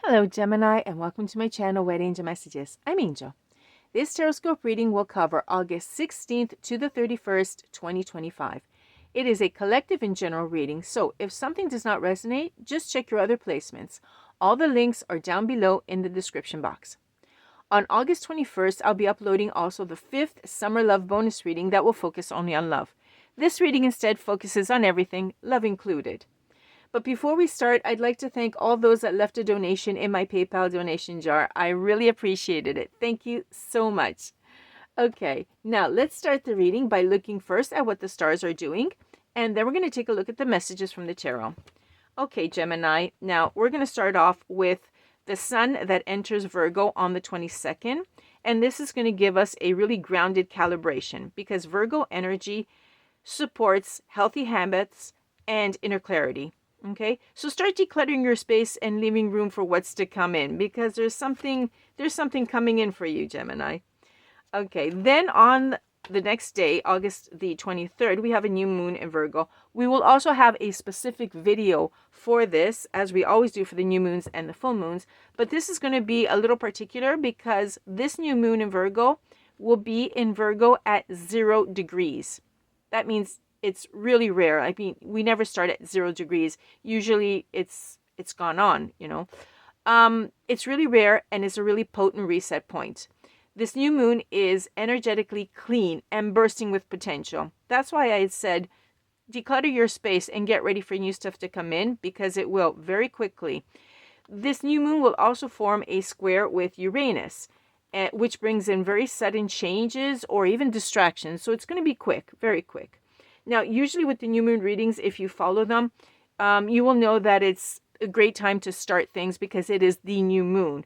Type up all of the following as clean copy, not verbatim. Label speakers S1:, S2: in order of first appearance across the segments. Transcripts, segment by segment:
S1: Hello Gemini and welcome to my channel Wedding Angel Messages. I'm Angel. This TarotScope reading will cover August 16th to the 31st, 2025. It is a collective and general reading, so if something does not resonate, just check your other placements. All the links are down below in the description box. On August 21st, I'll be uploading also the 5th Summer Love bonus reading that will focus only on love. This reading instead focuses on everything, love included. But before we start, I'd like to thank all those that left a donation in my PayPal donation jar. I really appreciated it. Thank you so much. Okay, now let's start the reading by looking first at what the stars are doing, and then we're going to take a look at the messages from the tarot. Okay, Gemini, now we're going to start off with the sun that enters Virgo on the 22nd, and this is going to give us a really grounded calibration because Virgo energy supports healthy habits and inner clarity. Okay, so start decluttering your space and leaving room for what's to come in because there's something coming in for you, Gemini. Okay, then on the next day, August the 23rd, we have a new moon in Virgo. We will also have a specific video for this, as we always do for the new moons and the full moons. But this is going to be a little particular because this new moon in Virgo will be in Virgo at 0 degrees. That means it's really rare. I mean, we never start at 0 degrees. Usually it's gone on, you know. It's really rare and it's a really potent reset point. This new moon is energetically clean and bursting with potential. That's why I said declutter your space and get ready for new stuff to come in because it will very quickly. This new moon will also form a square with Uranus, which brings in very sudden changes or even distractions. So it's going to be quick, very quick. Now, usually with the new moon readings, if you follow them, you will know that it's a great time to start things because it is the new moon.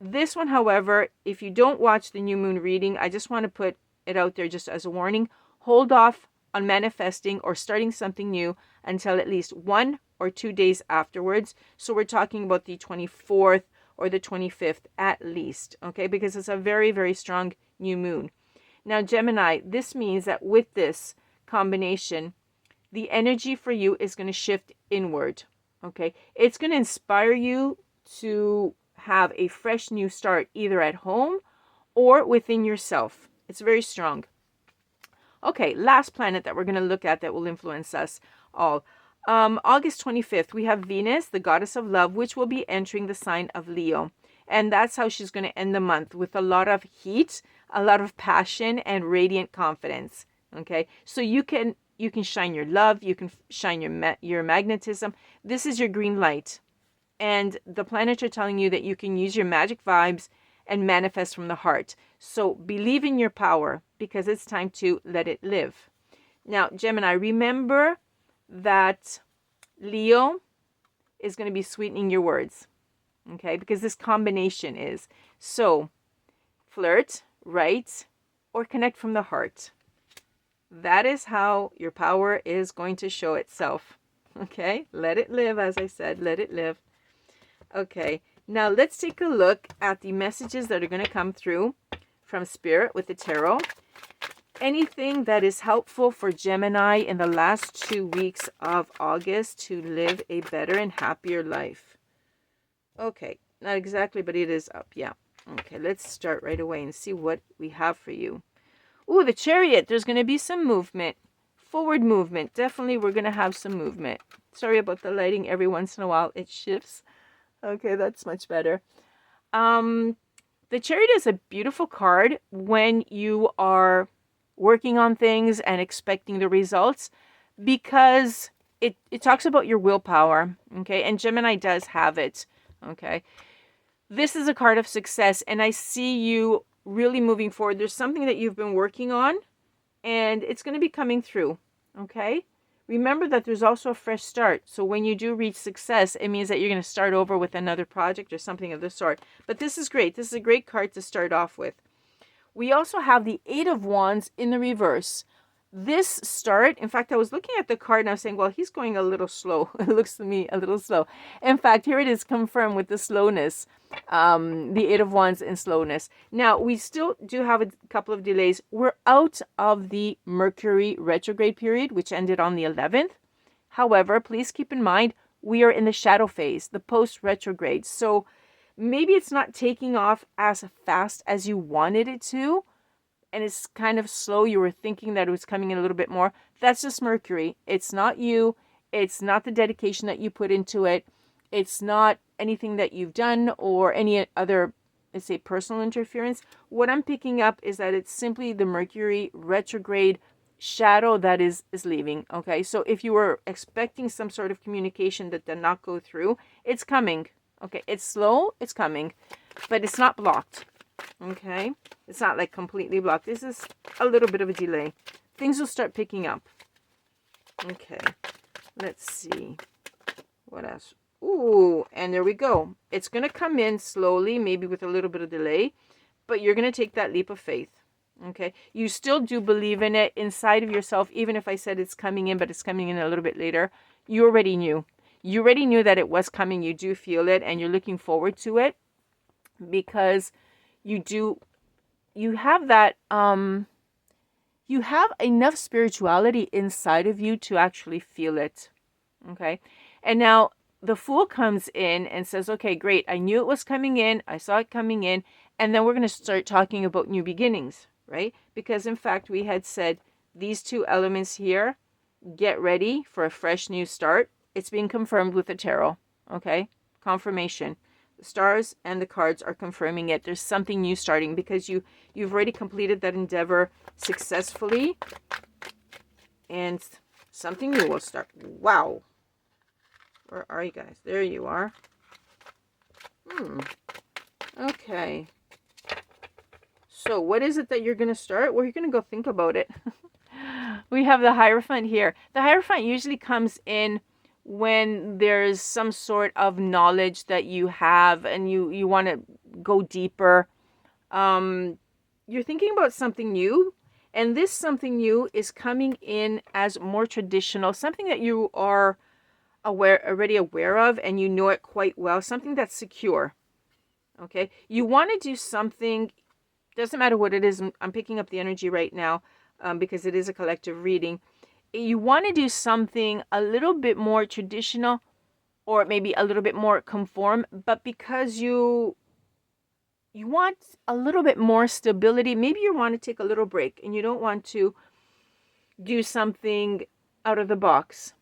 S1: This one, however, if you don't watch the new moon reading, I just want to put it out there just as a warning. Hold off on manifesting or starting something new until at least 1 or 2 days afterwards. So we're talking about the 24th or the 25th at least, okay? Because it's a very, very strong new moon. Now, Gemini, this means that with this combination, the energy for you is going to shift inward. Okay, it's going to inspire you to have a fresh new start either at home or within yourself. It's very strong. Okay, last planet that we're going to look at that will influence us all. August 25th, we have Venus, the goddess of love, which will be entering the sign of Leo. And that's how she's going to end the month, with a lot of heat, a lot of passion, and radiant confidence. Okay, so you can shine your love, you can shine your magnetism. This is your green light, and the planets are telling you that you can use your magic vibes and manifest from the heart. So believe in your power because it's time to let it live. Now, Gemini, remember that Leo is going to be sweetening your words, okay? Because this combination is so flirt, write, or connect from the heart. That is how your power is going to show itself. Okay, let it live, as I said, let it live. Okay, now let's take a look at the messages that are going to come through from Spirit with the tarot. Anything that is helpful for Gemini in the last 2 weeks of August to live a better and happier life. Okay, not exactly, but it is up, yeah. Okay, let's start right away and see what we have for you. Ooh, the Chariot. There's going to be some movement. Forward movement. Definitely we're going to have some movement. Sorry about the lighting. Every once in a while it shifts. Okay, that's much better. The Chariot is a beautiful card when you are working on things and expecting the results because it talks about your willpower. Okay, and Gemini does have it. Okay. This is a card of success, and I see you really moving forward. There's something that you've been working on and it's going to be coming through. Okay, remember that there's also a fresh start, so when you do reach success, it means that you're going to start over with another project or something of the sort. But this is great. This is a great card to start off with. We also have the 8 of Wands in the reverse. This start, in fact, I was looking at the card and I was saying, well, he's going a little slow. It looks to me a little slow. In fact, here it is confirmed with the slowness, the 8 of Wands in slowness. Now, we still do have a couple of delays. We're out of the Mercury retrograde period, which ended on the 11th. However, please keep in mind, we are in the shadow phase, the post-retrograde. So maybe it's not taking off as fast as you wanted it to, and it's kind of slow. You were thinking that it was coming in a little bit more. That's just Mercury. It's not you. It's not the dedication that you put into it. It's not anything that you've done or any other, let's say, personal interference. What I'm picking up is that it's simply the Mercury retrograde shadow that is leaving. Okay, so if you were expecting some sort of communication that did not go through, it's coming. Okay, it's slow, it's coming, but it's not blocked. Okay, it's not like completely blocked. This is a little bit of a delay. Things will start picking up. Okay, let's see what else. Ooh, and there we go. It's going to come in slowly, maybe with a little bit of delay, but you're going to take that leap of faith. Okay, you still do believe in it inside of yourself, even if I said it's coming in, but it's coming in a little bit later. You already knew. You already knew that it was coming. You do feel it, and you're looking forward to it because you have that, you have enough spirituality inside of you to actually feel it. Okay, and now the Fool comes in and says, okay, great, I knew it was coming in, I saw it coming in, and then we're going to start talking about new beginnings, right? Because in fact, we had said these two elements here, get ready for a fresh new start. It's being confirmed with the tarot, okay? Confirmation. The stars and the cards are confirming it. There's something new starting because you've already completed that endeavor successfully, and something new will start. Wow. Where are you guys? There you are. Okay. So what is it that you're going to start? Well, you're going to go think about it. We have the Hierophant here. The Hierophant usually comes in when there's some sort of knowledge that you have and you want to go deeper. You're thinking about something new, and this something new is coming in as more traditional, something that you are already aware of, and you know it quite well, something that's secure. Okay, you want to do something, doesn't matter what it is. I'm picking up the energy right now because it is a collective reading. You want to do something a little bit more traditional, or maybe a little bit more conform, but because you want a little bit more stability, maybe you want to take a little break and you don't want to do something out of the box.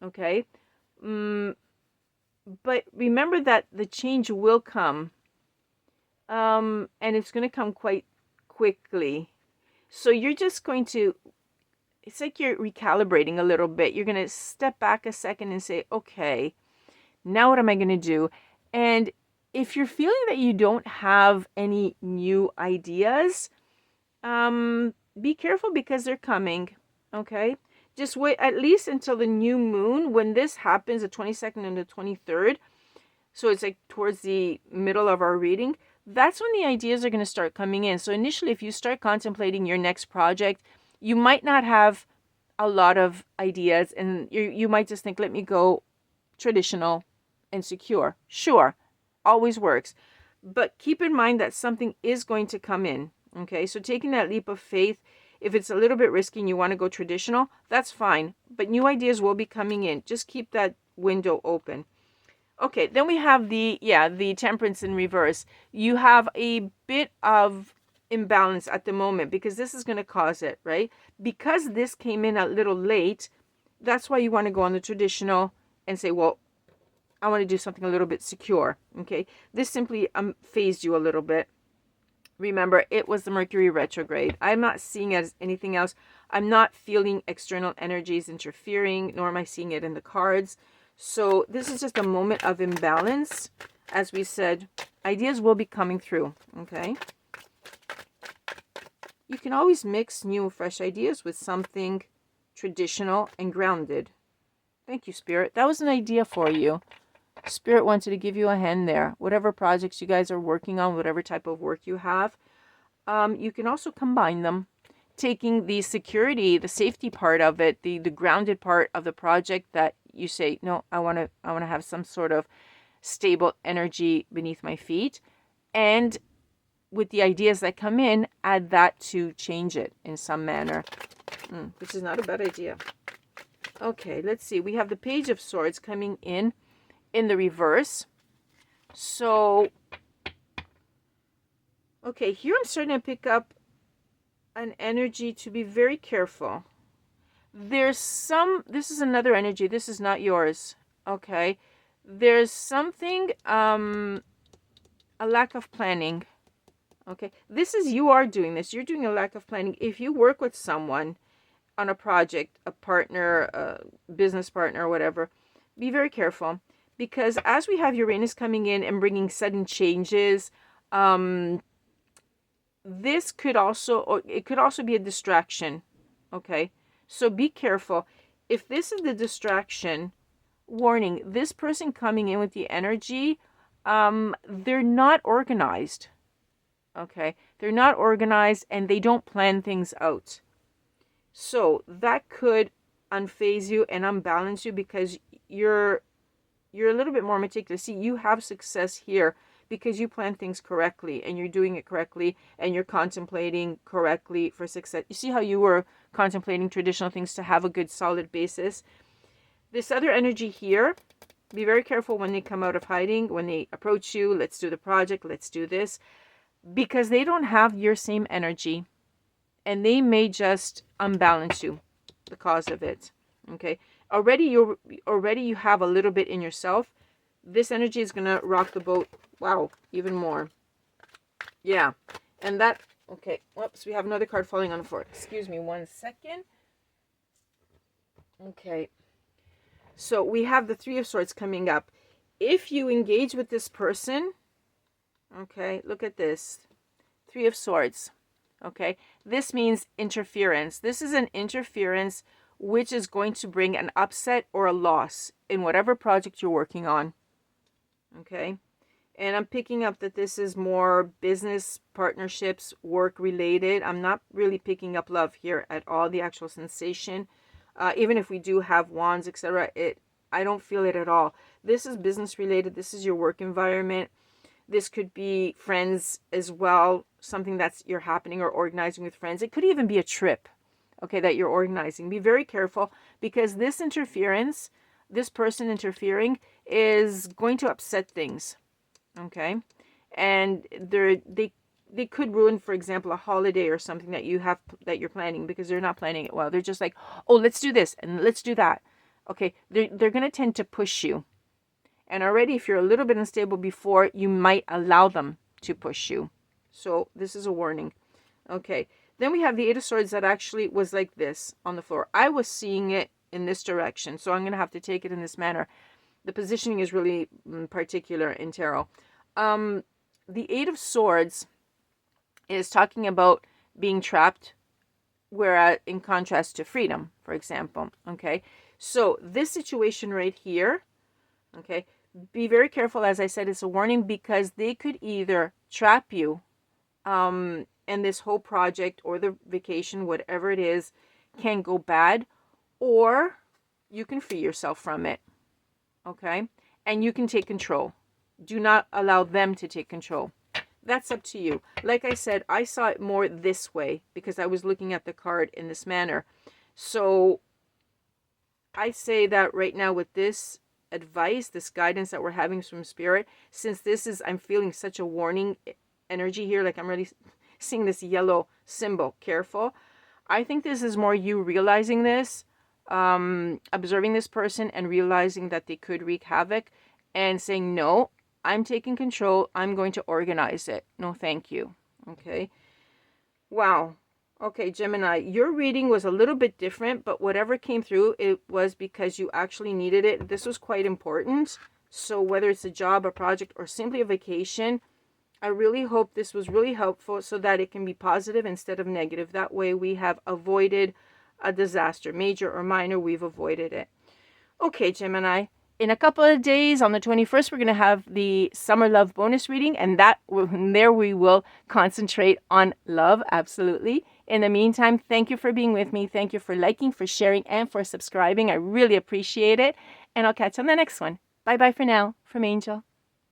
S1: Okay, but remember that the change will come, and it's going to come quite quickly. So you're just going to, it's like you're recalibrating a little bit. You're going to step back a second and say, okay, now what am I going to do? And if you're feeling that you don't have any new ideas, be careful because they're coming. Okay, just wait at least until the new moon. When this happens, the 22nd and the 23rd, so it's like towards the middle of our reading, that's when the ideas are going to start coming in. So initially, if you start contemplating your next project, you might not have a lot of ideas, and you might just think, let me go traditional and secure. Sure, always works. But keep in mind that something is going to come in. Okay, so taking that leap of faith, if it's a little bit risky and you want to go traditional, that's fine. But new ideas will be coming in. Just keep that window open. Okay, then we have the Temperance in reverse. You have a bit of imbalance at the moment because this is going to cause it, right? Because this came in a little late, that's why you want to go on the traditional and say, well, I want to do something a little bit secure, okay? This simply phased you a little bit. Remember, it was the Mercury retrograde. I'm not seeing it as anything else. I'm not feeling external energies interfering, nor am I seeing it in the cards. So this is just a moment of imbalance. As we said, ideas will be coming through, okay? You can always mix new, fresh ideas with something traditional and grounded. Thank you, Spirit. That was an idea for you. Spirit wanted to give you a hand there. Whatever projects you guys are working on, whatever type of work you have, you can also combine them. Taking the security, the safety part of it, the grounded part of the project that you say, no, I want to have some sort of stable energy beneath my feet, and with the ideas that come in, add that to change it in some manner, which is not a bad idea. Okay, let's see. We have the Page of Swords coming in the reverse. So, okay, here I'm starting to pick up an energy to be very careful. This is another energy. This is not yours. Okay. There's something, a lack of planning. Okay. You are doing this. You're doing a lack of planning. If you work with someone on a project, a partner, a business partner, or whatever, be very careful. Because as we have Uranus coming in and bringing sudden changes, this could also be a distraction. Okay. So be careful. If this is the distraction, warning, this person coming in with the energy, they're not organized. Okay. They're not organized and they don't plan things out. So that could unphase you and unbalance you because you're a little bit more meticulous. See, you have success here because you plan things correctly and you're doing it correctly and you're contemplating correctly for success. You see how you were contemplating traditional things to have a good solid basis. This other energy here, be very careful when they come out of hiding, when they approach you, let's do the project, let's do this, because they don't have your same energy and they may just unbalance you, the cause of it. Okay. Already you have a little bit in yourself. This energy is going to rock the boat. Wow, even more. Yeah. And that, okay. Whoops, we have another card falling on the floor. Excuse me 1 second. Okay. So we have the Three of Swords coming up. If you engage with this person, okay, look at this. Three of Swords. Okay. This means interference. This is an interference which is going to bring an upset or a loss in whatever project you're working on. Okay. And I'm picking up that this is more business, partnerships, work related. I'm not really picking up love here at all, the actual sensation. Even if we do have wands, etc., I don't feel it at all. This is business related. This is your work environment. This could be friends as well, something that's you're happening or organizing with friends. It could even be a trip, okay, that you're organizing. Be very careful because this interference, this person interfering is going to upset things, okay? And they could ruin, for example, a holiday or something that you're planning because they're not planning it well. They're just like, oh, let's do this and let's do that. Okay, they're going to tend to push you. And already if you're a little bit unstable before, you might allow them to push you. So this is a warning. Okay, then we have the Eight of Swords that actually was like this on the floor. I was seeing it in this direction, so I'm going to have to take it in this manner. The positioning is really particular in tarot. The Eight of Swords is talking about being trapped, whereas in contrast to freedom, for example. Okay, so this situation right here, okay, be very careful. As I said, it's a warning because they could either trap you, and this whole project or the vacation, whatever it is, can go bad, or you can free yourself from it. Okay, and you can take control. Do not allow them to take control. That's up to you. Like I said, I saw it more this way because I was looking at the card in this manner. So I say that right now with this advice, this guidance that we're having from Spirit, since this is, I'm feeling such a warning energy here, like I'm really seeing this yellow symbol, careful. I think this is more you realizing this, observing this person and realizing that they could wreak havoc and saying, no, I'm taking control. I'm going to organize it. No, thank you. Okay. Wow. Okay, Gemini, your reading was a little bit different, but whatever came through, it was because you actually needed it. This was quite important. So whether it's a job, a project, or simply a vacation, I really hope this was really helpful so that it can be positive instead of negative. That way we have avoided a disaster, major or minor, we've avoided it. Okay, Gemini. In a couple of days, on the 21st, we're going to have the Summer Love bonus reading, and there we will concentrate on love, absolutely. In the meantime, thank you for being with me. Thank you for liking, for sharing, and for subscribing. I really appreciate it, and I'll catch you on the next one. Bye-bye for now, from Angel.